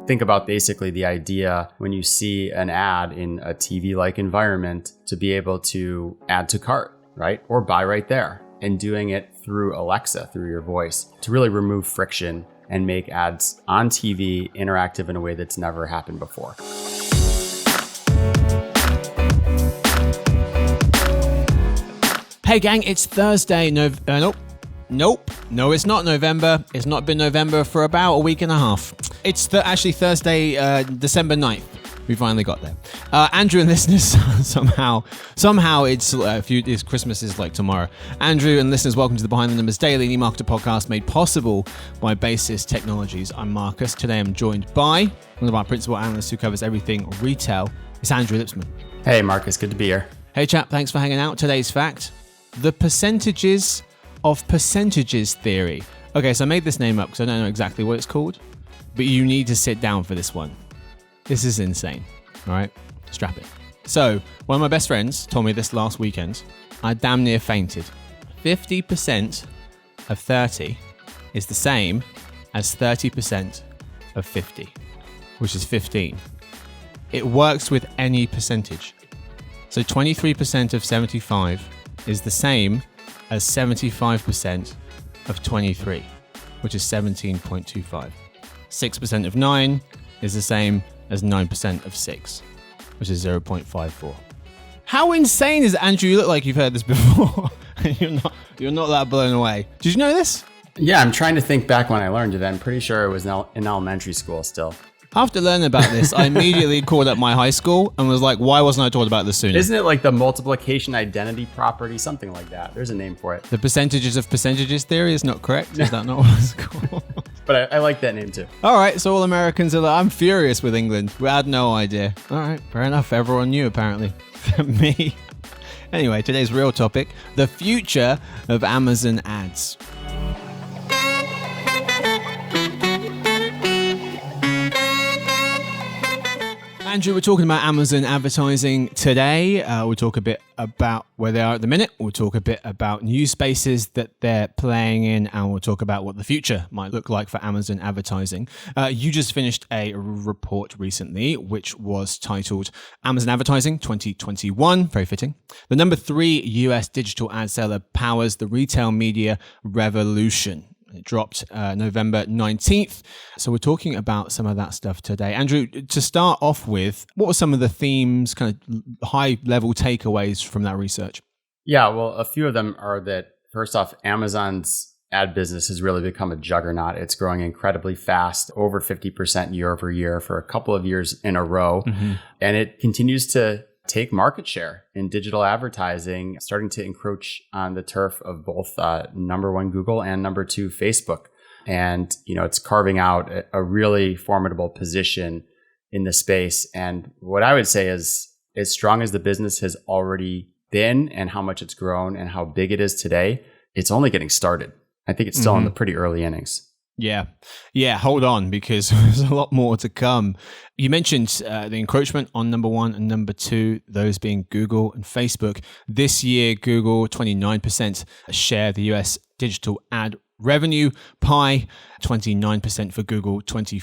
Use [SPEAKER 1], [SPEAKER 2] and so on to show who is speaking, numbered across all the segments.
[SPEAKER 1] Think about basically the idea when you see an ad in a TV-like environment to be able to add to cart, right? Or buy right there, and doing it through Alexa, through your voice, to really remove friction and make ads on TV interactive in a way that's never happened before.
[SPEAKER 2] Hey gang, it's Thursday. No, it's not November. It's not been November for about a week and a half. It's actually Thursday, December 9th. We finally got there. Andrew and listeners, somehow it's Christmas is like tomorrow. Andrew and listeners, welcome to the Behind the Numbers Daily eMarketer podcast made possible by Basis Technologies. I'm Marcus. Today I'm joined by one of our principal analysts who covers everything retail. It's Andrew Lipsman.
[SPEAKER 1] Hey Marcus, good to be here.
[SPEAKER 2] Hey chap, thanks for hanging out. Today's fact: the percentages of percentages theory. Okay, so I made this name up because I don't know exactly what it's called, but you need to sit down for this one. This is insane. All right, strap in. So, one of my best friends told me this last weekend. I damn near fainted. 50% of 30 is the same as 30% of 50, which is 15. It works with any percentage. So 23% of 75 is the same as 75% of 23, which is 17.25. 6% of 9 is the same as 9% of 6, which is 0.54. How insane is it, Andrew? You look like you've heard this before. You're not that blown away. Did you know this?
[SPEAKER 1] Yeah, I'm trying to think back when I learned it. I'm pretty sure it was in elementary school still.
[SPEAKER 2] After learning about this, I immediately called up my high school and was like, why wasn't I told about this sooner?
[SPEAKER 1] Isn't it like the multiplication identity property? Something like that. There's a name for it.
[SPEAKER 2] The percentages of percentages theory is not correct? Is that not what it's called?
[SPEAKER 1] But I like that name too.
[SPEAKER 2] All right, so all Americans are like, I'm furious with England. We had no idea. All right, fair enough. Everyone knew apparently. Me. Anyway, today's real topic, the future of Amazon ads. Andrew, we're talking about Amazon advertising today. We'll talk a bit about where they are at the minute. We'll talk a bit about new spaces that they're playing in, and we'll talk about what the future might look like for Amazon advertising. You just finished a report recently, which was titled Amazon Advertising 2021. Very fitting. The number 3 US digital ad seller powers the retail media revolution. It dropped November 19th. So we're talking about some of that stuff today. Andrew, to start off with, what were some of the themes, kind of high-level takeaways from that research?
[SPEAKER 1] Yeah, well, a few of them are that, first off, Amazon's ad business has really become a juggernaut. It's growing incredibly fast, over 50% year over year for a couple of years in a row. Mm-hmm. And it continues to take market share in digital advertising, starting to encroach on the turf of both number 1 Google and number 2 Facebook. And, it's carving out a really formidable position in the space. And what I would say is, as strong as the business has already been and how much it's grown and how big it is today, it's only getting started. I think it's still in the pretty early innings.
[SPEAKER 2] Yeah, hold on, because there's a lot more to come. You mentioned the encroachment on number 1 and number 2, those being Google and Facebook. This year, Google, 29% share the US digital ad revenue pie, 29% for Google, 24%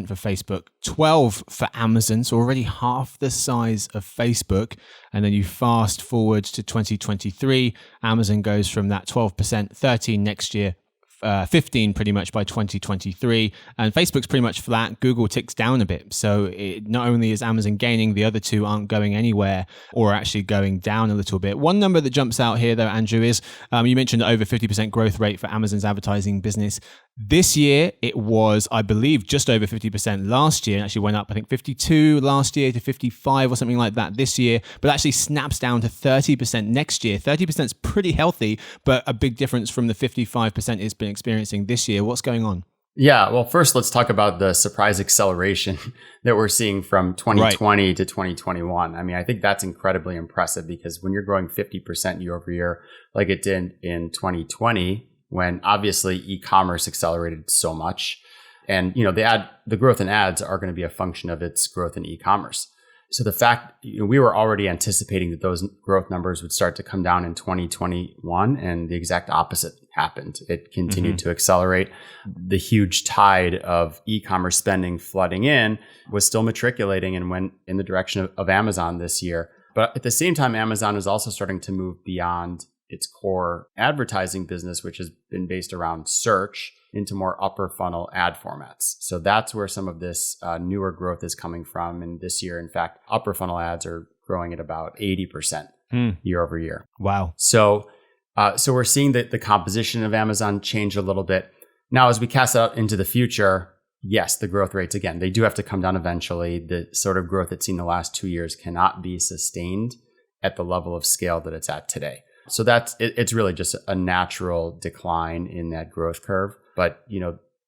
[SPEAKER 2] for Facebook, 12% for Amazon, so already half the size of Facebook. And then you fast forward to 2023, Amazon goes from that 12%, 13% next year, 15 pretty much by 2023, and Facebook's pretty much flat. Google ticks down a bit. So not only is Amazon gaining, the other two aren't going anywhere or actually going down a little bit. One number that jumps out here though, Andrew, is you mentioned over 50% growth rate for Amazon's advertising business. This year, it was, I believe, just over 50% last year. It actually went up, I think, 52 last year to 55 or something like that this year, but actually snaps down to 30% next year. 30% is pretty healthy, but a big difference from the 55% it's been experiencing this year. What's going on?
[SPEAKER 1] Yeah, well, first, let's talk about the surprise acceleration that we're seeing from 2020 to 2021. I mean, I think that's incredibly impressive because when you're growing 50% year over year, like it did in 2020, when obviously e-commerce accelerated so much. And, the growth in ads are going to be a function of its growth in e-commerce. So the fact, we were already anticipating that those growth numbers would start to come down in 2021, and the exact opposite happened. It continued to accelerate. The huge tide of e-commerce spending flooding in was still matriculating and went in the direction of Amazon this year. But at the same time, Amazon is also starting to move beyond its core advertising business, which has been based around search, into more upper funnel ad formats. So that's where some of this newer growth is coming from. And this year, in fact, upper funnel ads are growing at about 80% year over year.
[SPEAKER 2] Wow.
[SPEAKER 1] So we're seeing that the composition of Amazon change a little bit. Now, as we cast out into the future, yes, the growth rates, again, they do have to come down eventually. The sort of growth it's seen the last 2 years cannot be sustained at the level of scale that it's at today. So it's really just a natural decline in that growth curve. But,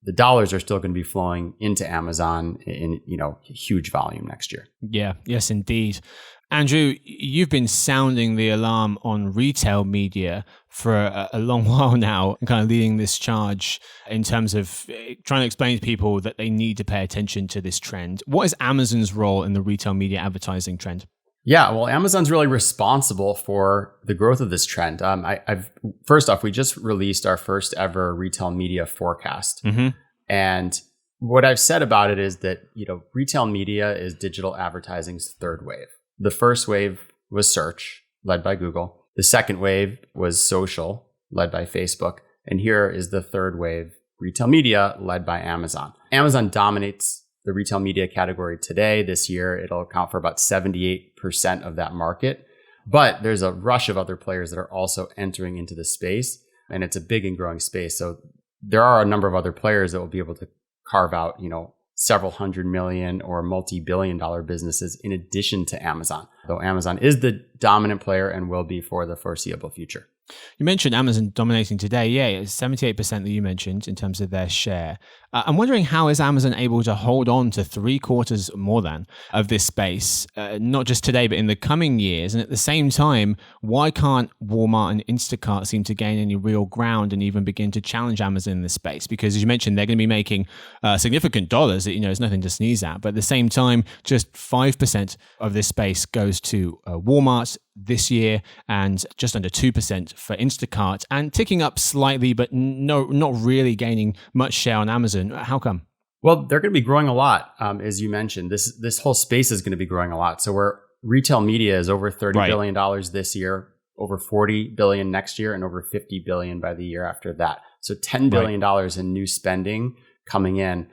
[SPEAKER 1] the dollars are still going to be flowing into Amazon in, huge volume next year.
[SPEAKER 2] Yeah, yes, indeed. Andrew, you've been sounding the alarm on retail media for a long while now and kind of leading this charge in terms of trying to explain to people that they need to pay attention to this trend. What is Amazon's role in the retail media advertising trend?
[SPEAKER 1] Yeah, well, Amazon's really responsible for the growth of this trend. First off, we just released our first ever retail media forecast. And what I've said about it is that, retail media is digital advertising's third wave. The first wave was search, led by Google. The second wave was social, led by Facebook. And here is the third wave, retail media, led by Amazon. Amazon dominates the retail media category today. This year, it'll account for about 78% of that market. But there's a rush of other players that are also entering into the space, and it's a big and growing space. So there are a number of other players that will be able to carve out, several $100 million or multi-billion-dollar businesses in addition to Amazon, though Amazon is the dominant player and will be for the foreseeable future.
[SPEAKER 2] You mentioned Amazon dominating today. Yeah, it's 78% that you mentioned in terms of their share. I'm wondering, how is Amazon able to hold on to 3/4 more than of this space, not just today, but in the coming years? And at the same time, why can't Walmart and Instacart seem to gain any real ground and even begin to challenge Amazon in this space? Because as you mentioned, they're going to be making significant dollars. It's nothing to sneeze at. But at the same time, just 5% of this space goes to Walmart this year and just under 2% for Instacart, and ticking up slightly, but not really gaining much share on Amazon. How come?
[SPEAKER 1] Well, they're going to be growing a lot. As you mentioned, this whole space is going to be growing a lot. So where retail media is over $30 billion this year, over $40 billion next year, and over $50 billion by the year after that. So $10 billion in new spending coming in.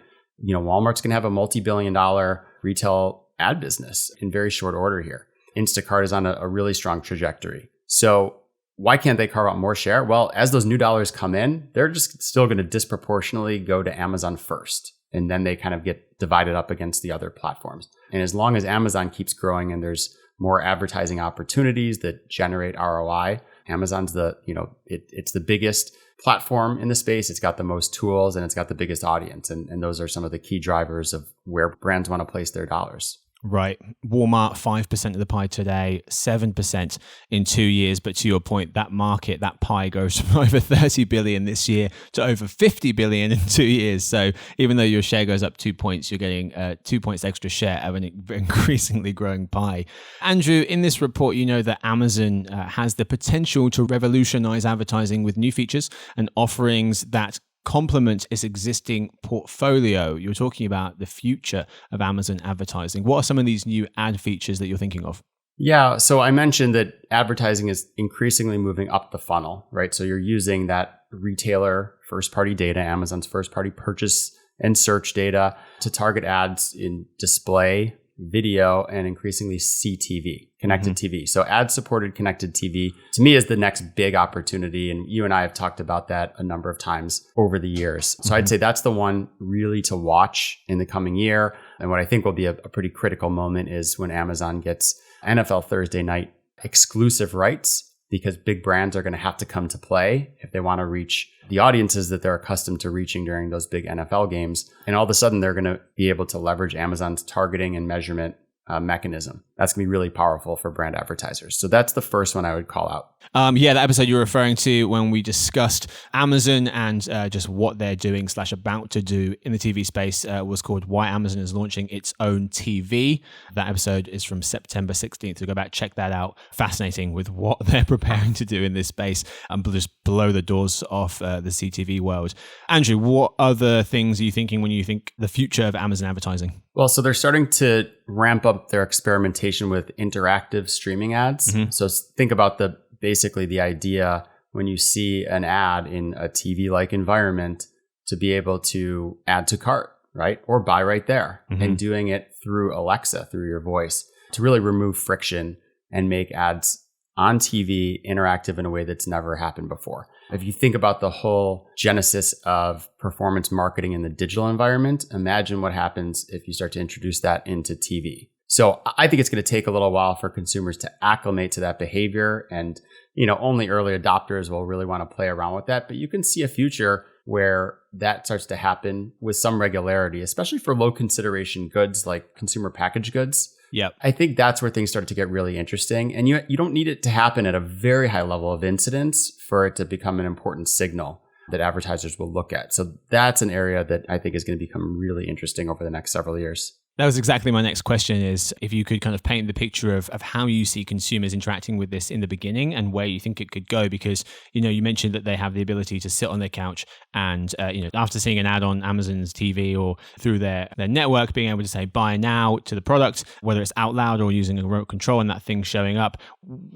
[SPEAKER 1] Walmart's going to have a multi-billion-dollar retail ad business in very short order here. Instacart is on a really strong trajectory. So why can't they carve out more share? Well, as those new dollars come in, they're just still going to disproportionately go to Amazon first. And then they kind of get divided up against the other platforms. And as long as Amazon keeps growing and there's more advertising opportunities that generate ROI, Amazon's it's the biggest platform in the space. It's got the most tools and it's got the biggest audience. And those are some of the key drivers of where brands want to place their dollars.
[SPEAKER 2] Right. Walmart, 5% of the pie today, 7% in 2 years. But to your point, that market, that pie goes from over 30 billion this year to over 50 billion in 2 years. So even though your share goes up 2 points, you're getting 2 points extra share of an increasingly growing pie. Andrew, in this report, that Amazon has the potential to revolutionize advertising with new features and offerings that complement its existing portfolio. You're talking about the future of Amazon advertising. What are some of these new ad features that you're thinking of?
[SPEAKER 1] Yeah, so I mentioned that advertising is increasingly moving up the funnel, right? So you're using that retailer first-party data, Amazon's first-party purchase and search data to target ads in display, video, and increasingly CTV, connected TV. So ad-supported connected TV, to me, is the next big opportunity. And you and I have talked about that a number of times over the years. So I'd say that's the one really to watch in the coming year. And what I think will be a pretty critical moment is when Amazon gets NFL Thursday night exclusive rights, because big brands are going to have to come to play if they want to reach the audiences that they're accustomed to reaching during those big NFL games. And all of a sudden, they're going to be able to leverage Amazon's targeting and measurement mechanism. That's going to be really powerful for brand advertisers. So that's the first one I would call out.
[SPEAKER 2] The episode you're referring to when we discussed Amazon and just what they're doing / about to do in the TV space was called Why Amazon is Launching Its Own TV. That episode is from September 16th. So go back, check that out. Fascinating with what they're preparing to do in this space and just blow the doors off the CTV world. Andrew, what other things are you thinking when you think the future of Amazon advertising?
[SPEAKER 1] Well, so they're starting to ramp up their experimentation with interactive streaming ads. So think about basically the idea when you see an ad in a TV-like environment to be able to add to cart, right? Or buy right there, and doing it through Alexa, through your voice, to really remove friction and make ads on TV interactive in a way that's never happened before. If you think about the whole genesis of performance marketing in the digital environment, imagine what happens if you start to introduce that into TV. So I think it's going to take a little while for consumers to acclimate to that behavior. And, only early adopters will really want to play around with that. But you can see a future where that starts to happen with some regularity, especially for low consideration goods like consumer packaged goods.
[SPEAKER 2] Yep.
[SPEAKER 1] I think that's where things start to get really interesting. And you don't need it to happen at a very high level of incidence for it to become an important signal that advertisers will look at. So that's an area that I think is going to become really interesting over the next several years.
[SPEAKER 2] That was exactly my next question, is if you could kind of paint the picture of how you see consumers interacting with this in the beginning and where you think it could go, because, you mentioned that they have the ability to sit on their couch and, after seeing an ad on Amazon's TV or through their network, being able to say buy now to the product, whether it's out loud or using a remote control and that thing showing up.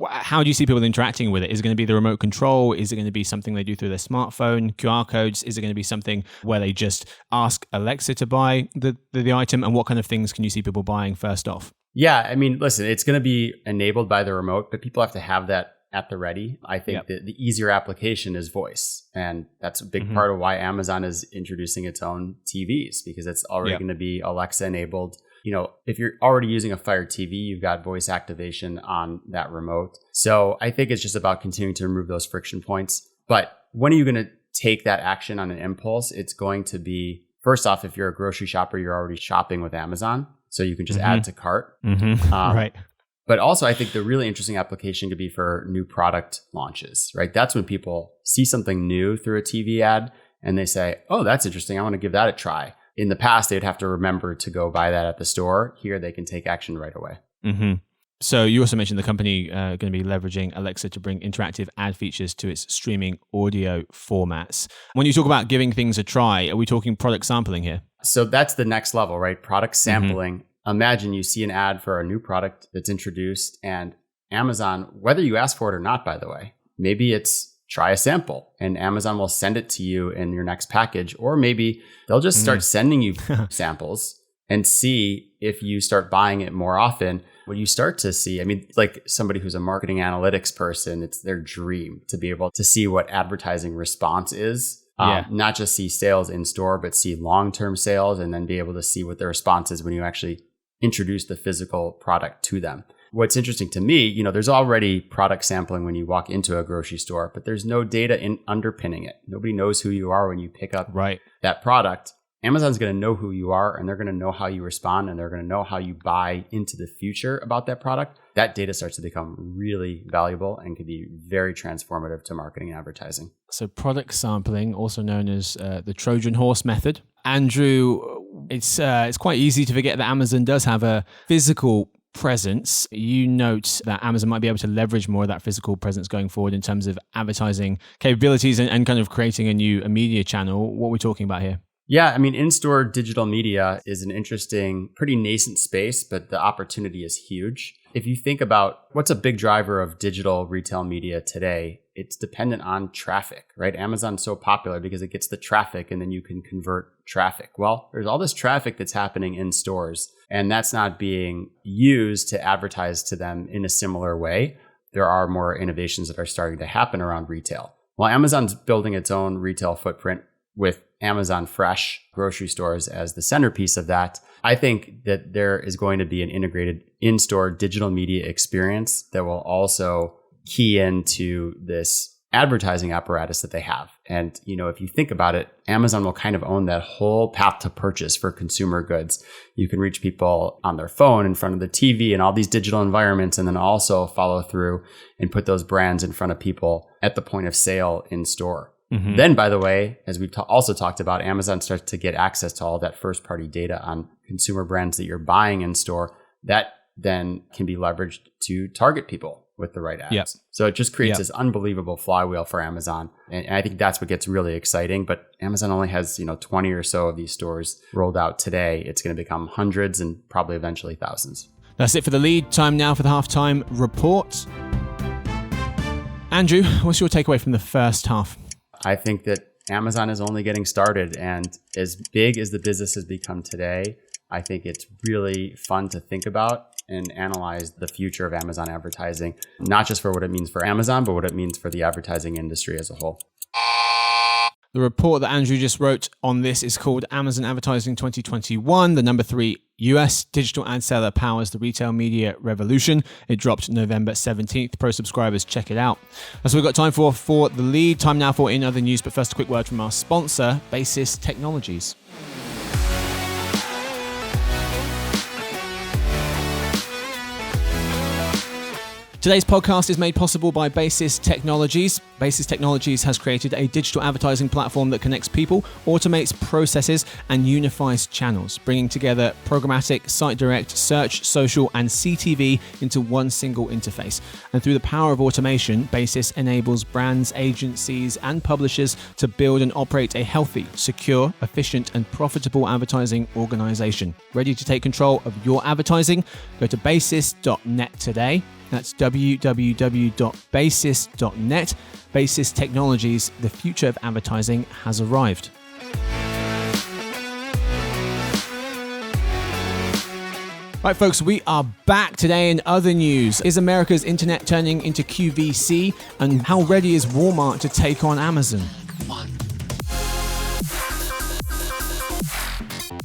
[SPEAKER 2] How do you see people interacting with it? Is it going to be the remote control? Is it going to be something they do through their smartphone, QR codes? Is it going to be something where they just ask Alexa to buy the item? And what kind of things can you see people buying first off?
[SPEAKER 1] Yeah, I mean, listen, it's going to be enabled by the remote, but people have to have that at the ready. I think that the easier application is voice. And that's a big part of why Amazon is introducing its own TVs, because it's already going to be Alexa enabled. If you're already using a Fire TV, you've got voice activation on that remote. So I think it's just about continuing to remove those friction points. But when are you going to take that action on an impulse? It's going to be, first off, if you're a grocery shopper, you're already shopping with Amazon, so you can just add to cart.
[SPEAKER 2] Right.
[SPEAKER 1] But also, I think the really interesting application could be for new product launches, right? That's when people see something new through a TV ad and they say, oh, that's interesting. I want to give that a try. In the past, they'd have to remember to go buy that at the store. Here, they can take action right away.
[SPEAKER 2] So you also mentioned the company going to be leveraging Alexa to bring interactive ad features to its streaming audio formats. When you talk about giving things a try, are we talking product sampling here?
[SPEAKER 1] So that's the next level, right? Product sampling. Imagine you see an ad for a new product that's introduced, and Amazon, whether you ask for it or not, by the way, maybe it's try a sample and Amazon will send it to you in your next package, or maybe they'll just start sending you samples and see if you start buying it more often. What you start to see, I mean, like somebody who's a marketing analytics person, it's their dream to be able to see what advertising response is. Not just see sales in store, but see long-term sales, and then be able to see what the response is when you actually introduce the physical product to them. What's interesting to me, there's already product sampling when you walk into a grocery store, but there's no data underpinning it. Nobody knows who you are when you pick up that product. Amazon's going to know who you are, and they're going to know how you respond, and they're going to know how you buy into the future about that product. That data starts to become really valuable and can be very transformative to marketing and advertising.
[SPEAKER 2] So product sampling, also known as the Trojan horse method. Andrew, it's quite easy to forget that Amazon does have a physical presence. You note that Amazon might be able to leverage more of that physical presence going forward in terms of advertising capabilities and kind of creating a media channel. What are we talking about here?
[SPEAKER 1] Yeah, I mean, in-store digital media is an interesting, pretty nascent space, but the opportunity is huge. If you think about what's a big driver of digital retail media today, it's dependent on traffic, right? Amazon's so popular because it gets the traffic and then you can convert traffic. Well, there's all this traffic that's happening in stores, and that's not being used to advertise to them in a similar way. There are more innovations that are starting to happen around retail. Well, Amazon's building its own retail footprint with Amazon Fresh grocery stores as the centerpiece of that. I think that there is going to be an integrated in-store digital media experience that will also key into this advertising apparatus that they have. And, if you think about it, Amazon will kind of own that whole path to purchase for consumer goods. You can reach people on their phone, in front of the TV, and all these digital environments, and then also follow through and put those brands in front of people at the point of sale in store. Mm-hmm. Then, by the way, as we've also talked about, Amazon starts to get access to all that first-party data on consumer brands that you're buying in store. That then can be leveraged to target people with the right ads.
[SPEAKER 2] Yep.
[SPEAKER 1] So it just creates this unbelievable flywheel for Amazon. And I think that's what gets really exciting. But Amazon only has, 20 or so of these stores rolled out today. It's going to become hundreds and probably eventually thousands.
[SPEAKER 2] That's it for the lead. Time now for the halftime report. Andrew, what's your takeaway from the first half?
[SPEAKER 1] I think that Amazon is only getting started. And as big as the business has become today, I think it's really fun to think about and analyze the future of Amazon advertising, not just for what it means for Amazon, but what it means for the advertising industry as a whole.
[SPEAKER 2] The report that Andrew just wrote on this is called Amazon Advertising 2021. The number 3 US digital ad seller powers the retail media revolution. It dropped November 17th. Pro subscribers, check it out. That's what we've got time for the lead. Time now for In Other News, but first a quick word from our sponsor, Basis Technologies. Today's podcast is made possible by Basis Technologies. Basis Technologies has created a digital advertising platform that connects people, automates processes, and unifies channels, bringing together programmatic, site direct, search, social, and CTV into one single interface. And through the power of automation, Basis enables brands, agencies, and publishers to build and operate a healthy, secure, efficient, and profitable advertising organization. Ready to take control of your advertising? Go to basis.net today. That's www.basis.net. Basis Technologies, the future of advertising has arrived. Right, folks, we are back today in other news. Is America's internet turning into QVC? And how ready is Walmart to take on Amazon?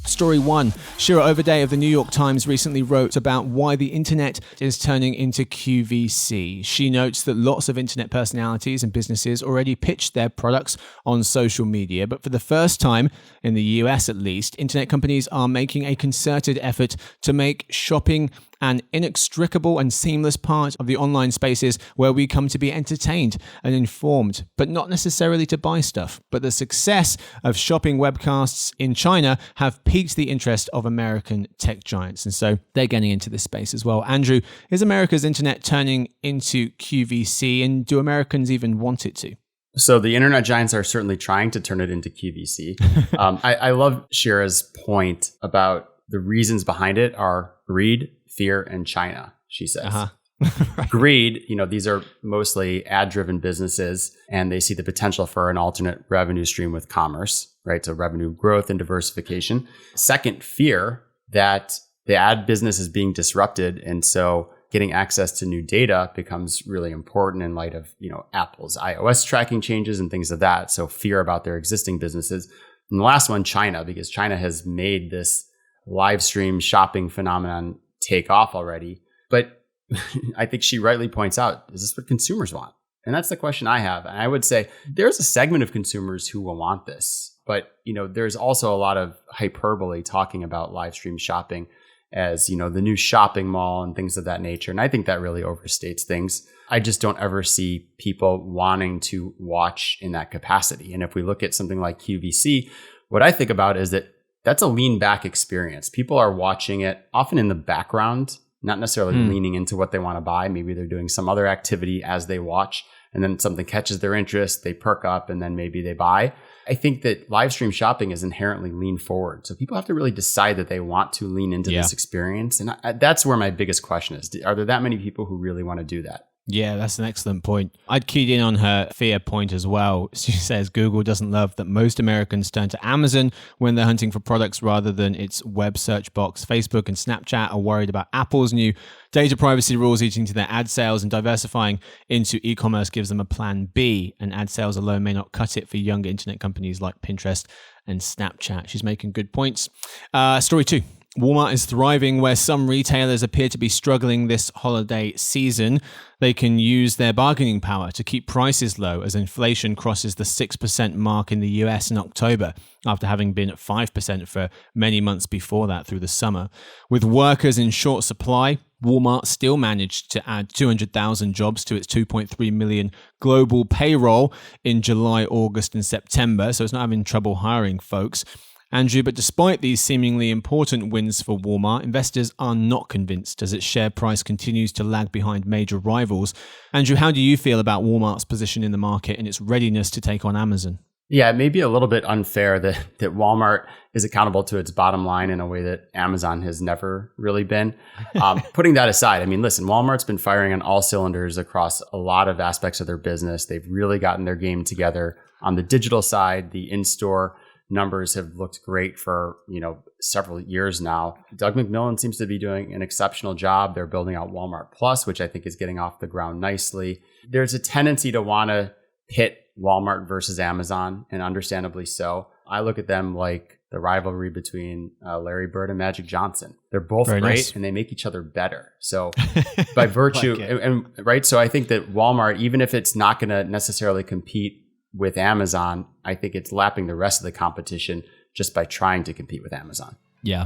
[SPEAKER 2] Story 1. Shira Overday of the New York Times recently wrote about why the internet is turning into QVC. She notes that lots of internet personalities and businesses already pitch their products on social media, but for the first time, in the US at least, internet companies are making a concerted effort to make shopping an inextricable and seamless part of the online spaces where we come to be entertained and informed, but not necessarily to buy stuff. But the success of shopping webcasts in China have piqued the interest of American tech giants, and so they're getting into this space as well. Andrew, is America's internet turning into QVC, and do Americans even want it to?
[SPEAKER 1] So the internet giants are certainly trying to turn it into QVC. I love Shira's point about the reasons behind it are greed, fear, and China, she says. Right. Greed, these are mostly ad-driven businesses, and they see the potential for an alternate revenue stream with commerce, right? So revenue growth and diversification. Second, fear that the ad business is being disrupted, and so getting access to new data becomes really important in light of, Apple's iOS tracking changes and things of that. So fear about their existing businesses. And the last one, China, because China has made this live stream shopping phenomenon take off already. But I think she rightly points out, is this what consumers want? And that's the question I have. And I would say there's a segment of consumers who will want this. But, there's also a lot of hyperbole talking about live stream shopping as, the new shopping mall and things of that nature. And I think that really overstates things. I just don't ever see people wanting to watch in that capacity. And if we look at something like QVC, what I think about is that that's a lean back experience. People are watching it often in the background, not necessarily leaning into what they want to buy. Maybe they're doing some other activity as they watch, and then something catches their interest, they perk up, and then maybe they buy. I think that live stream shopping is inherently lean forward. So people have to really decide that they want to lean into this experience. And that's where my biggest question is. Are there that many people who really want to do that?
[SPEAKER 2] Yeah, that's an excellent point. I'd keyed in on her fear point as well. She says Google doesn't love that most Americans turn to Amazon when they're hunting for products rather than its web search box. Facebook and Snapchat are worried about Apple's new data privacy rules eating to their ad sales, and diversifying into e-commerce gives them a plan B, and ad sales alone may not cut it for younger internet companies like Pinterest and Snapchat. She's making good points. Story 2. Walmart is thriving where some retailers appear to be struggling this holiday season. They can use their bargaining power to keep prices low as inflation crosses the 6% mark in the US in October, after having been at 5% for many months before that through the summer. With workers in short supply, Walmart still managed to add 200,000 jobs to its 2.3 million global payroll in July, August, and September, so it's not having trouble hiring folks. Andrew, but despite these seemingly important wins for Walmart, investors are not convinced as its share price continues to lag behind major rivals. Andrew, how do you feel about Walmart's position in the market and its readiness to take on Amazon?
[SPEAKER 1] Yeah, it may be a little bit unfair that Walmart is accountable to its bottom line in a way that Amazon has never really been. Putting that aside, I mean, listen, Walmart's been firing on all cylinders across a lot of aspects of their business. They've really gotten their game together on the digital side. The in-store numbers have looked great for, several years now. Doug McMillon seems to be doing an exceptional job. They're building out Walmart Plus, which I think is getting off the ground nicely. There's a tendency to want to pit Walmart versus Amazon, and understandably so. I look at them like the rivalry between Larry Bird and Magic Johnson. They're both
[SPEAKER 2] Very
[SPEAKER 1] great,
[SPEAKER 2] nice.
[SPEAKER 1] and they make each other better. So by virtue, right? So I think that Walmart, even if it's not going to necessarily compete with Amazon, I think it's lapping the rest of the competition just by trying to compete with Amazon.
[SPEAKER 2] Yeah,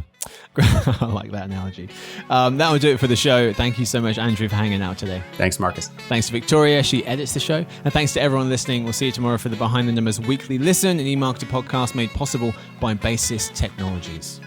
[SPEAKER 2] I like that analogy. That will do it for the show. Thank you so much, Andrew, for hanging out today.
[SPEAKER 1] Thanks, Marcus.
[SPEAKER 2] Thanks to Victoria. She edits the show. And thanks to everyone listening. We'll see you tomorrow for the Behind the Numbers Weekly Listen, an e-marketer podcast made possible by Basis Technologies.